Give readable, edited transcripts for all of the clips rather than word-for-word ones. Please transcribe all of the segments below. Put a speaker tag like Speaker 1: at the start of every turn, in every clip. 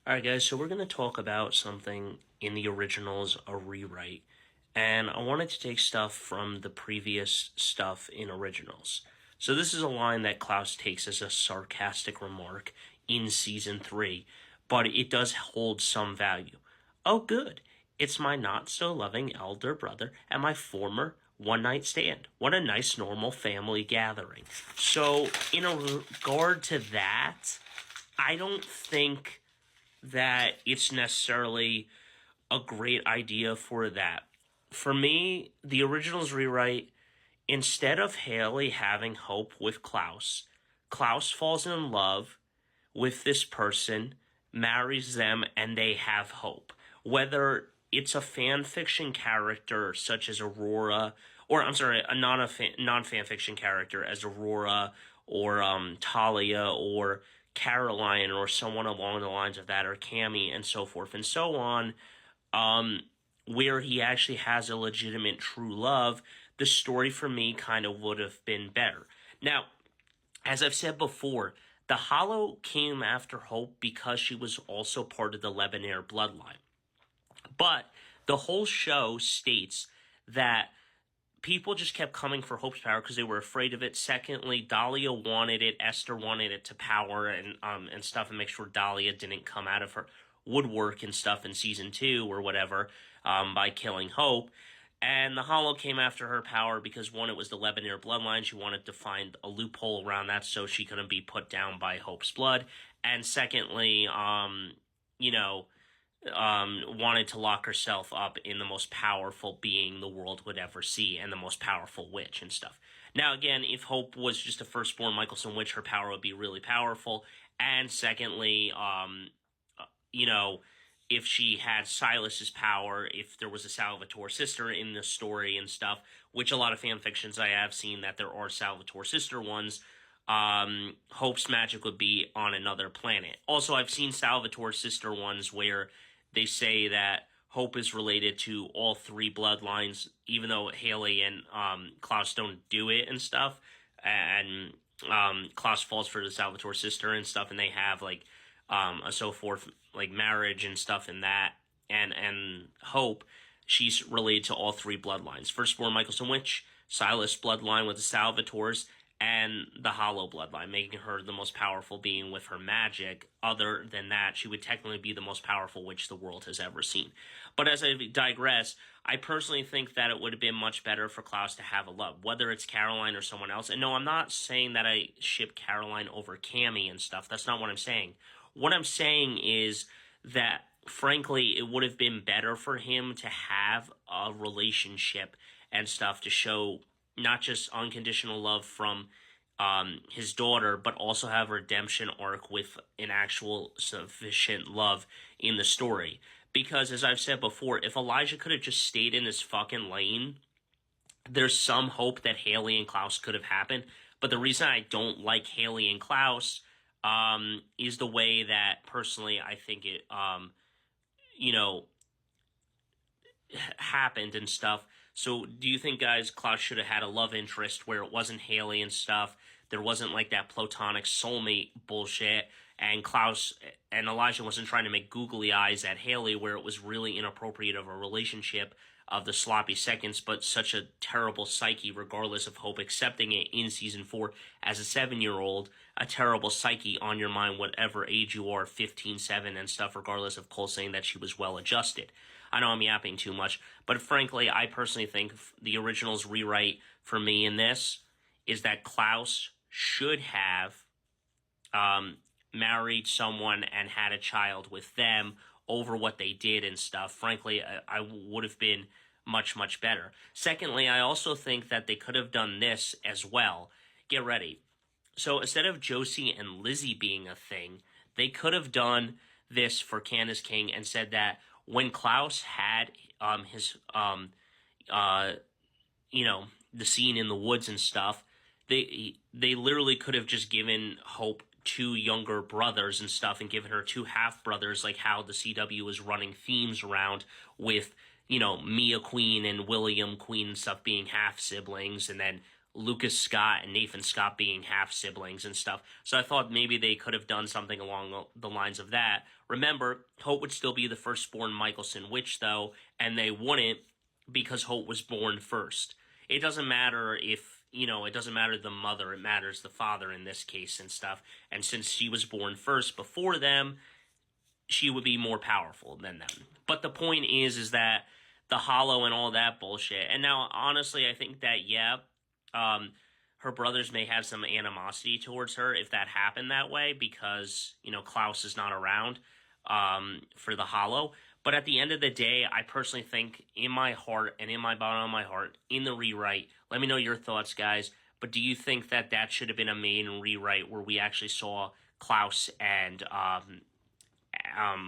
Speaker 1: Alright, guys, so we're going to talk about something in the originals, a rewrite. And I wanted to take stuff from the previous stuff in originals. So this is a line that Klaus takes as a sarcastic remark in season 3, but it does hold some value. Oh, good. It's my not so loving elder brother and my former one night stand. What a nice normal family gathering. So, in regard to that, I don't think that it's necessarily a great idea for that. For me, the originals rewrite, instead of Haley having hope with Klaus, Klaus falls in love with this person, marries them, and they have hope. Whether it's a fan fiction character such as Aurora, or I'm sorry, a non fan fiction character as Aurora or Talia or Caroline or someone along the lines of that, or Cammy and so forth and so on, where he actually has a legitimate true love, the story for me kind of would have been better. Now, as I've said before, the Hollow came after Hope because she was also part of the Lebonair bloodline. But the whole show states that people just kept coming for Hope's power because they were afraid of it. Secondly, Dahlia wanted it. Esther wanted it to power and stuff, and make sure Dahlia didn't come out of her woodwork and stuff in season 2 or whatever by killing Hope. And the Hollow came after her power because, one, it was the Lebonair bloodline. She wanted to find a loophole around that so she couldn't be put down by Hope's blood. And secondly, wanted to lock herself up in the most powerful being the world would ever see and the most powerful witch and stuff. Now, again, if Hope was just a firstborn Michelson witch, her power would be really powerful. And secondly, if she had Silas's power, if there was a Salvatore sister in the story and stuff, which a lot of fan fictions I have seen that there are Salvatore sister ones, Hope's magic would be on another planet. Also, I've seen Salvatore sister ones where they say that Hope is related to all 3 bloodlines, even though Haley and Klaus don't do it and stuff. And Klaus falls for the Salvatore sister and stuff, and they have like a so forth like marriage and stuff in that. And Hope, she's related to all 3 bloodlines: firstborn Michelson witch, Silas bloodline with the Salvatores, and the Hollow bloodline, making her the most powerful being with her magic. Other than that, she would technically be the most powerful witch the world has ever seen. But as I digress, I personally think that it would have been much better for Klaus to have a love, whether it's Caroline or someone else. And no, I'm not saying that I ship Caroline over Cammy and stuff. That's not what I'm saying. What I'm saying is that, frankly, it would have been better for him to have a relationship and stuff to show not just unconditional love from his daughter, but also have a redemption arc with an actual sufficient love in the story. Because, as I've said before, if Elijah could have just stayed in his fucking lane, there's some hope that Haley and Klaus could have happened. But the reason I don't like Haley and Klaus is the way that, personally, I think it, happened and stuff. So do you think, guys, Klaus should have had a love interest where it wasn't Haley and stuff? There wasn't like that platonic soulmate bullshit, and Klaus and Elijah wasn't trying to make googly eyes at Haley where it was really inappropriate of a relationship of the sloppy seconds, but such a terrible psyche regardless of Hope accepting it in season 4 as a 7-year-old, a terrible psyche on your mind whatever age you are, 15, 7 and stuff, regardless of Cole saying that she was well adjusted. I know I'm yapping too much, but frankly, I personally think the original's rewrite for me in this is that Klaus should have married someone and had a child with them over what they did and stuff. Frankly, I would have been much, much better. Secondly, I also think that they could have done this as well. Get ready. So instead of Josie and Lizzie being a thing, they could have done this for Candace King and said that when Klaus had the scene in the woods and stuff, they literally could have just given Hope 2 younger brothers and stuff and given her 2 half brothers, like how the CW was running themes around with, Mia Queen and William Queen and stuff being half siblings, and then Lucas Scott and Nathan Scott being half siblings and stuff. So I thought maybe they could have done something along the lines of that. Remember, Hope would still be the firstborn Michelson witch, though, and they wouldn't because Hope was born first. It doesn't matter if, it doesn't matter the mother, it matters the father in this case and stuff. And since she was born first before them, she would be more powerful than them. But the point is that the hollow and all that bullshit. And now, honestly, I think that, yeah, her brothers may have some animosity towards her if that happened that way because, Klaus is not around for the hollow. But at the end of the day, I personally think in my heart and in my bottom of my heart, in the rewrite, let me know your thoughts, guys. But do you think that that should have been a main rewrite where we actually saw Klaus and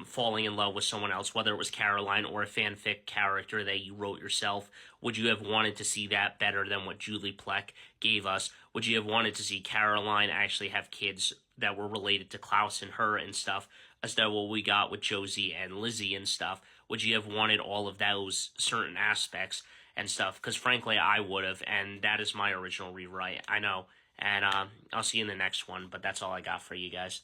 Speaker 1: falling in love with someone else, whether it was Caroline or a fanfic character that you wrote yourself? Would you have wanted to see that better than what Julie Plec gave us? Would you have wanted to see Caroline actually have kids that were related to Klaus and her and stuff, instead of what we got with Josie and Lizzie and stuff? Would you have wanted all of those certain aspects and stuff? Because frankly, I would have, and that is my original rewrite. I know. And I'll see you in the next one, but that's all I got for you guys.